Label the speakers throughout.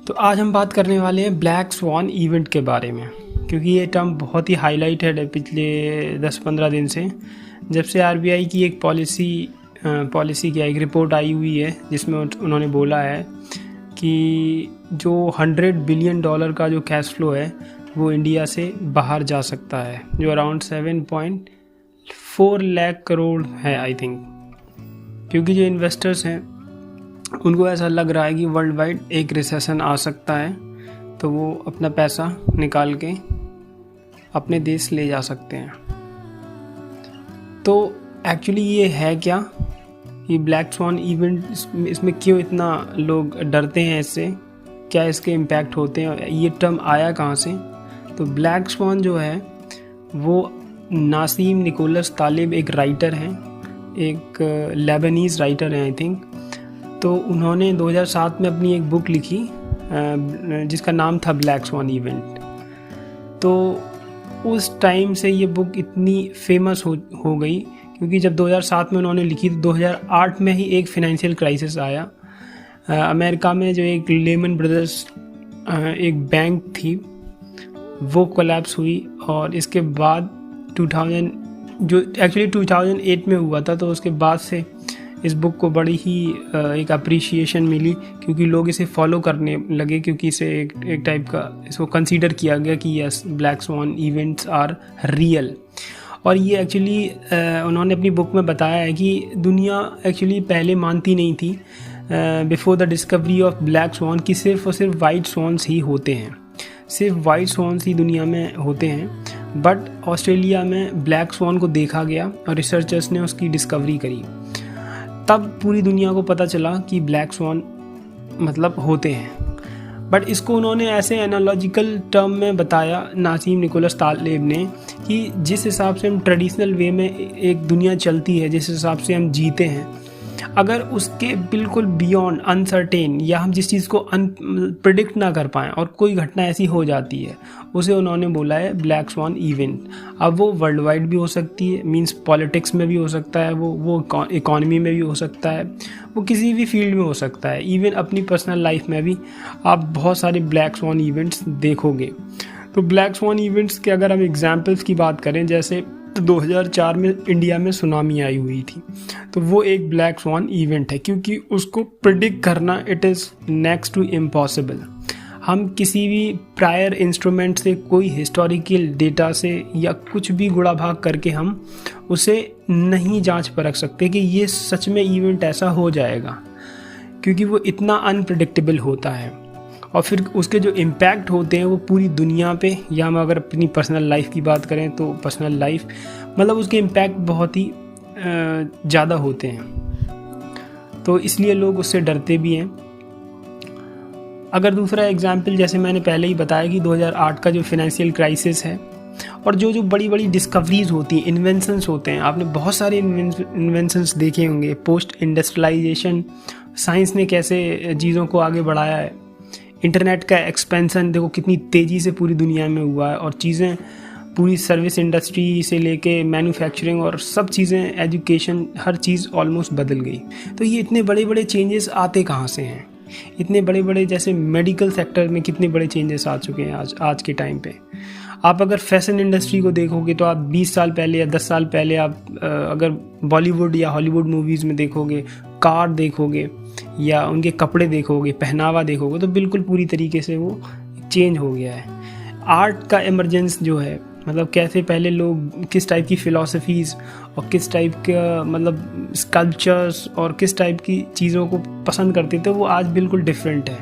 Speaker 1: तो आज हम बात करने वाले हैं ब्लैक स्वान इवेंट के बारे में, क्योंकि ये टर्म बहुत ही हाईलाइटेड है पिछले 10-15 दिन से, जब से आरबीआई की एक पॉलिसी की एक रिपोर्ट आई हुई है जिसमें उन्होंने बोला है कि जो $100 बिलियन का जो कैश फ्लो है वो इंडिया से बाहर जा सकता है, जो अराउंड 7.4 लाख करोड़ है आई थिंक। क्योंकि जो इन्वेस्टर्स हैं उनको ऐसा लग रहा है कि वर्ल्ड वाइड एक रिसेशन आ सकता है, तो वो अपना पैसा निकाल के अपने देश ले जा सकते हैं। तो एक्चुअली ये है क्या, ये ब्लैक स्वान इवेंट, इसमें क्यों इतना लोग डरते हैं इससे, क्या इसके इम्पैक्ट होते हैं, ये टर्म आया कहाँ से? तो ब्लैक स्वान जो है वो नासीम निकोलस तालिब एक राइटर हैं, एक लेबनीज़ राइटर हैं आई थिंक। तो उन्होंने 2007 में अपनी एक बुक लिखी जिसका नाम था ब्लैक स्वान इवेंट। तो उस टाइम से ये बुक इतनी फेमस हो गई, क्योंकि जब 2007 में उन्होंने लिखी तो 2008 में ही एक फाइनेंशियल क्राइसिस आया अमेरिका में। जो एक लेमन ब्रदर्स एक बैंक थी वो कोलैप्स हुई, और इसके बाद 2008 में हुआ था। तो उसके बाद से इस बुक को बड़ी ही एक अप्रिशिएशन मिली, क्योंकि लोग इसे फॉलो करने लगे, क्योंकि इसे एक टाइप का इसको कंसीडर किया गया कि yes, black swan events are real. और ये एक्चुअली उन्होंने अपनी बुक में बताया है कि दुनिया एक्चुअली पहले मानती नहीं थी before the discovery of black swan कि सिर्फ और सिर्फ वाइट स्वॉन्स ही होते हैं, सिर्फ वाइट स्वॉन्स ही दुनिया में होते हैं। बट ऑस्ट्रेलिया में ब्लैक स्वान को देखा गया और रिसर्चर्स ने उसकी डिस्कवरी करी, तब पूरी दुनिया को पता चला कि ब्लैक स्वान मतलब होते हैं। बट इसको उन्होंने ऐसे एनालॉजिकल टर्म में बताया नासीम निकोलस तालिब ने, कि जिस हिसाब से हम ट्रेडिशनल वे में एक दुनिया चलती है, जिस हिसाब से हम जीते हैं, अगर उसके बिल्कुल बियॉन्ड अनसर्टेन, या हम जिस चीज़ को प्रिडिक्ट ना कर पाएँ और कोई घटना ऐसी हो जाती है, उसे उन्होंने बोला है ब्लैक स्वान इवेंट। अब वो वर्ल्ड वाइड भी हो सकती है, मींस पॉलिटिक्स में भी हो सकता है, वो इकॉनमी में भी हो सकता है, वो किसी भी फील्ड में हो सकता है, इवन अपनी पर्सनल लाइफ में भी आप बहुत सारे ब्लैक स्वान इवेंट्स देखोगे। तो ब्लैक स्वान इवेंट्स के अगर हम एग्जाम्पल्स की बात करें, जैसे 2004 में इंडिया में सुनामी आई हुई थी, तो वो एक ब्लैक स्वान इवेंट है, क्योंकि उसको प्रिडिक्ट करना it is next to impossible. हम किसी भी प्रायर इंस्ट्रूमेंट से, कोई हिस्टोरिकल डेटा से या कुछ भी गुणा भाग करके हम उसे नहीं जांच परख सकते कि ये सच में इवेंट ऐसा हो जाएगा, क्योंकि वो इतना अनप्रिडिक्टेबल होता है। और फिर उसके जो इम्पैक्ट होते हैं वो पूरी दुनिया पे, या हम अगर अपनी पर्सनल लाइफ की बात करें तो पर्सनल लाइफ मतलब उसके इम्पैक्ट बहुत ही ज़्यादा होते हैं, तो इसलिए लोग उससे डरते भी हैं। अगर दूसरा एग्जाम्पल, जैसे मैंने पहले ही बताया कि 2008 का जो फाइनेंशियल क्राइसिस है, और जो बड़ी बड़ी डिस्कवरीज होती हैं, इन्वेंशंस होते हैं, आपने बहुत सारे इन्वेंशंस देखे होंगे। पोस्ट इंडस्ट्रियलाइजेशन, साइंस ने कैसे चीज़ों को आगे बढ़ाया है, इंटरनेट का एक्सपेंशन देखो कितनी तेज़ी से पूरी दुनिया में हुआ है, और चीज़ें पूरी सर्विस इंडस्ट्री से लेके मैन्युफैक्चरिंग और सब चीज़ें, एजुकेशन, हर चीज़ ऑलमोस्ट बदल गई। तो ये इतने बड़े बड़े चेंजेस आते कहाँ से हैं? इतने बड़े बड़े, जैसे मेडिकल सेक्टर में कितने बड़े चेंजेस आ चुके हैं आज के टाइम पे। आप अगर फैशन इंडस्ट्री को देखोगे तो आप 20 साल पहले या 10 साल पहले आप अगर बॉलीवुड या हॉलीवुड मूवीज़ में देखोगे, कार देखोगे या उनके कपड़े देखोगे, पहनावा देखोगे, तो बिल्कुल पूरी तरीके से वो चेंज हो गया है। आर्ट का इमरजेंस जो है, मतलब कैसे पहले लोग किस टाइप की फ़िलासफ़ीज़ और किस टाइप का मतलब स्कल्पचर्स और किस टाइप की चीज़ों को पसंद करते थे, वो आज बिल्कुल डिफरेंट है।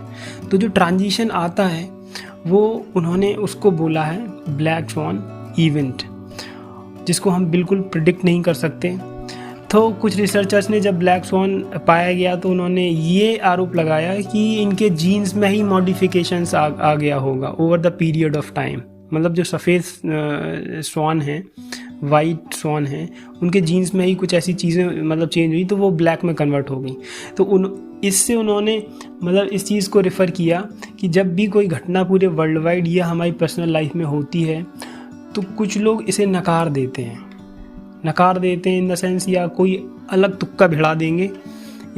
Speaker 1: तो जो ट्रांजिशन आता है वो उन्होंने उसको बोला है ब्लैक स्वान इवेंट, जिसको हम बिल्कुल प्रिडिक्ट नहीं कर सकते। तो कुछ रिसर्चर्स ने जब ब्लैक स्वान पाया गया तो उन्होंने ये आरोप लगाया कि इनके जीन्स में ही मॉडिफिकेशंस आ गया होगा over the period of time. मतलब जो सफ़ेद स्वान हैं, वाइट स्वान हैं, उनके जीन्स में ही कुछ ऐसी चीज़ें मतलब चेंज हुई तो वो ब्लैक में कन्वर्ट हो गई। तो इससे उन्होंने मतलब इस चीज़ को रेफ़र किया कि जब भी कोई घटना पूरे वर्ल्ड वाइड या हमारी पर्सनल लाइफ में होती है तो कुछ लोग इसे नकार देते हैं इन द सेंस, या कोई अलग तुक्का भिड़ा देंगे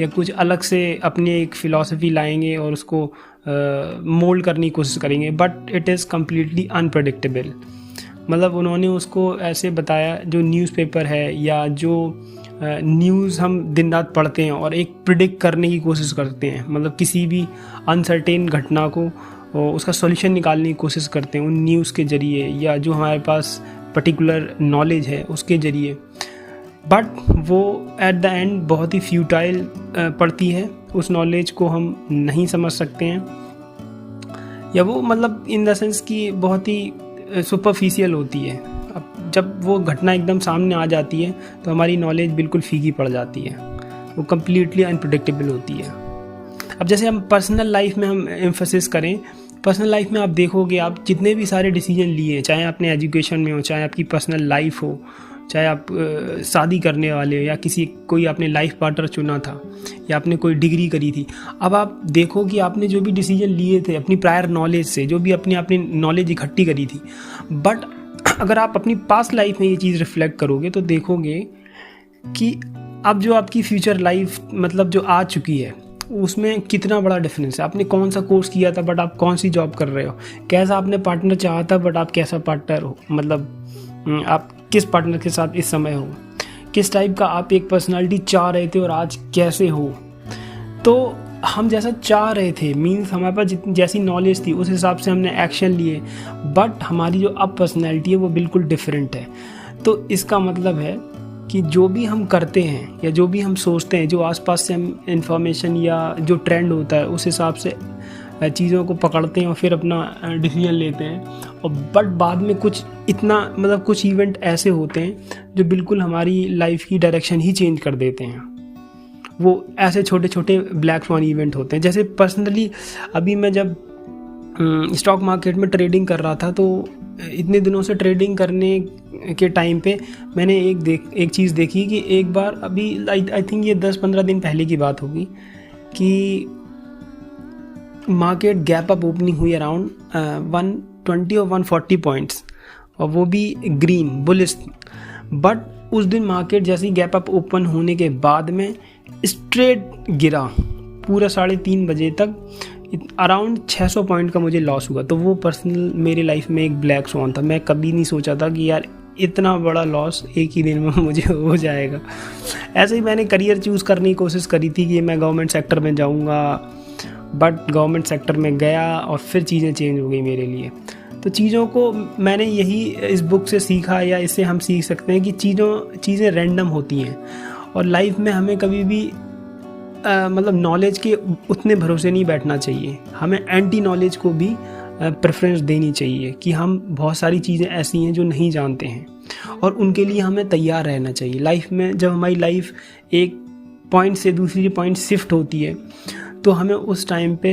Speaker 1: या कुछ अलग से अपनी एक फ़िलॉसफी लाएंगे और उसको मोल्ड करने की कोशिश करेंगे, but it is completely unpredictable. मतलब उन्होंने उसको ऐसे बताया, जो न्यूज़पेपर है या जो न्यूज़ हम दिन रात पढ़ते हैं और एक प्रिडिक्ट करने की कोशिश करते हैं, मतलब किसी भी अनसर्टेन घटना को उसका सॉल्यूशन निकालने की कोशिश करते हैं उन न्यूज़ के ज़रिए या जो हमारे पास पर्टिकुलर नॉलेज है उसके ज़रिए, बट वो एट द एंड बहुत ही फ्यूटाइल पड़ती है। उस नॉलेज को हम नहीं समझ सकते हैं, या वो मतलब इन द सेंस कि बहुत ही सुपरफिशियल होती है। अब जब वो घटना एकदम सामने आ जाती है तो हमारी नॉलेज बिल्कुल फीकी पड़ जाती है, वो कम्प्लीटली अनप्रेडिक्टेबल होती है। अब जैसे हम पर्सनल लाइफ में हम एम्फोसिस करें, पर्सनल लाइफ में आप देखोगे, आप जितने भी सारे डिसीजन लिए, चाहे अपने एजुकेशन में हो, चाहे आपकी पर्सनल लाइफ हो, चाहे आप शादी करने वाले हो, या कोई आपने लाइफ पार्टनर चुना था, या आपने कोई डिग्री करी थी, अब आप देखो कि आपने जो भी डिसीजन लिए थे अपनी प्रायर नॉलेज से, जो भी अपनी नॉलेज इकट्ठी करी थी, बट अगर आप अपनी पास्ट लाइफ में ये चीज़ रिफ्लेक्ट करोगे तो देखोगे कि अब जो आपकी फ्यूचर लाइफ मतलब जो आ चुकी है उसमें कितना बड़ा डिफरेंस है। आपने कौन सा कोर्स किया था बट आप कौन सी जॉब कर रहे हो, कैसा आपने पार्टनर चाहा था बट आप कैसा पार्टनर हो, मतलब आप किस पार्टनर के साथ इस समय हो, किस टाइप का आप एक पर्सनालिटी चाह रहे थे और आज कैसे हो। तो हम जैसा चाह रहे थे, मीन्स हमारे पास जैसी नॉलेज थी उस हिसाब से हमने एक्शन लिए, बट हमारी जो अब पर्सनैलिटी है वो बिल्कुल डिफरेंट है। तो इसका मतलब है कि जो भी हम करते हैं या जो भी हम सोचते हैं, जो आसपास से हम इंफॉर्मेशन या जो ट्रेंड होता है उस हिसाब से चीज़ों को पकड़ते हैं और फिर अपना डिसीजन लेते हैं, और बट बाद में कुछ इवेंट ऐसे होते हैं जो बिल्कुल हमारी लाइफ की डायरेक्शन ही चेंज कर देते हैं। वो ऐसे छोटे छोटे ब्लैक स्वान इवेंट होते हैं। जैसे पर्सनली अभी मैं जब स्टॉक मार्केट में ट्रेडिंग कर रहा था, तो इतने दिनों से ट्रेडिंग करने के टाइम पे मैंने एक चीज़ देखी कि एक बार अभी आई थिंक ये 10-15 दिन पहले की बात होगी कि मार्केट गैप अप ओपनिंग हुई अराउंड 120 और 140 पॉइंट्स, और वो भी ग्रीन बुलिश। बट उस दिन मार्केट जैसे ही गैप अप ओपन होने के बाद में स्ट्रेट गिरा पूरा 3:30 बजे तक, अराउंड 600 पॉइंट का मुझे लॉस हुआ। तो वो पर्सनल मेरी लाइफ में एक ब्लैक स्वान था। मैं कभी नहीं सोचा था कि यार इतना बड़ा लॉस एक ही दिन में मुझे हो जाएगा। ऐसे ही मैंने करियर चूज़ करने की कोशिश करी थी कि मैं गवर्नमेंट सेक्टर में जाऊंगा, बट गवर्नमेंट सेक्टर में गया और फिर चीज़ें चेंज हो गई मेरे लिए। तो चीज़ों को मैंने यही इस बुक से सीखा, या इससे हम सीख सकते हैं कि चीज़ें रैंडम होती हैं, और लाइफ में हमें कभी भी मतलब नॉलेज के उतने भरोसे नहीं बैठना चाहिए। हमें एंटी नॉलेज को भी प्रेफरेंस देनी चाहिए कि हम बहुत सारी चीज़ें ऐसी हैं जो नहीं जानते हैं, और उनके लिए हमें तैयार रहना चाहिए। लाइफ में जब हमारी लाइफ एक पॉइंट से दूसरी पॉइंट शिफ्ट होती है, तो हमें उस टाइम पे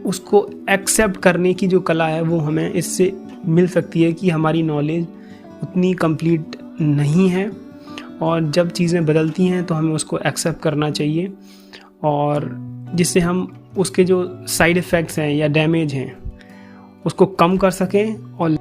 Speaker 1: उसको एक्सेप्ट करने की जो कला है वो हमें इससे मिल सकती है कि हमारी नॉलेज उतनी कंप्लीट नहीं है, और जब चीज़ें बदलती हैं तो हमें उसको एक्सेप्ट करना चाहिए, और जिससे हम उसके जो साइड इफ़ेक्ट्स हैं या डैमेज हैं उसको कम कर सकें और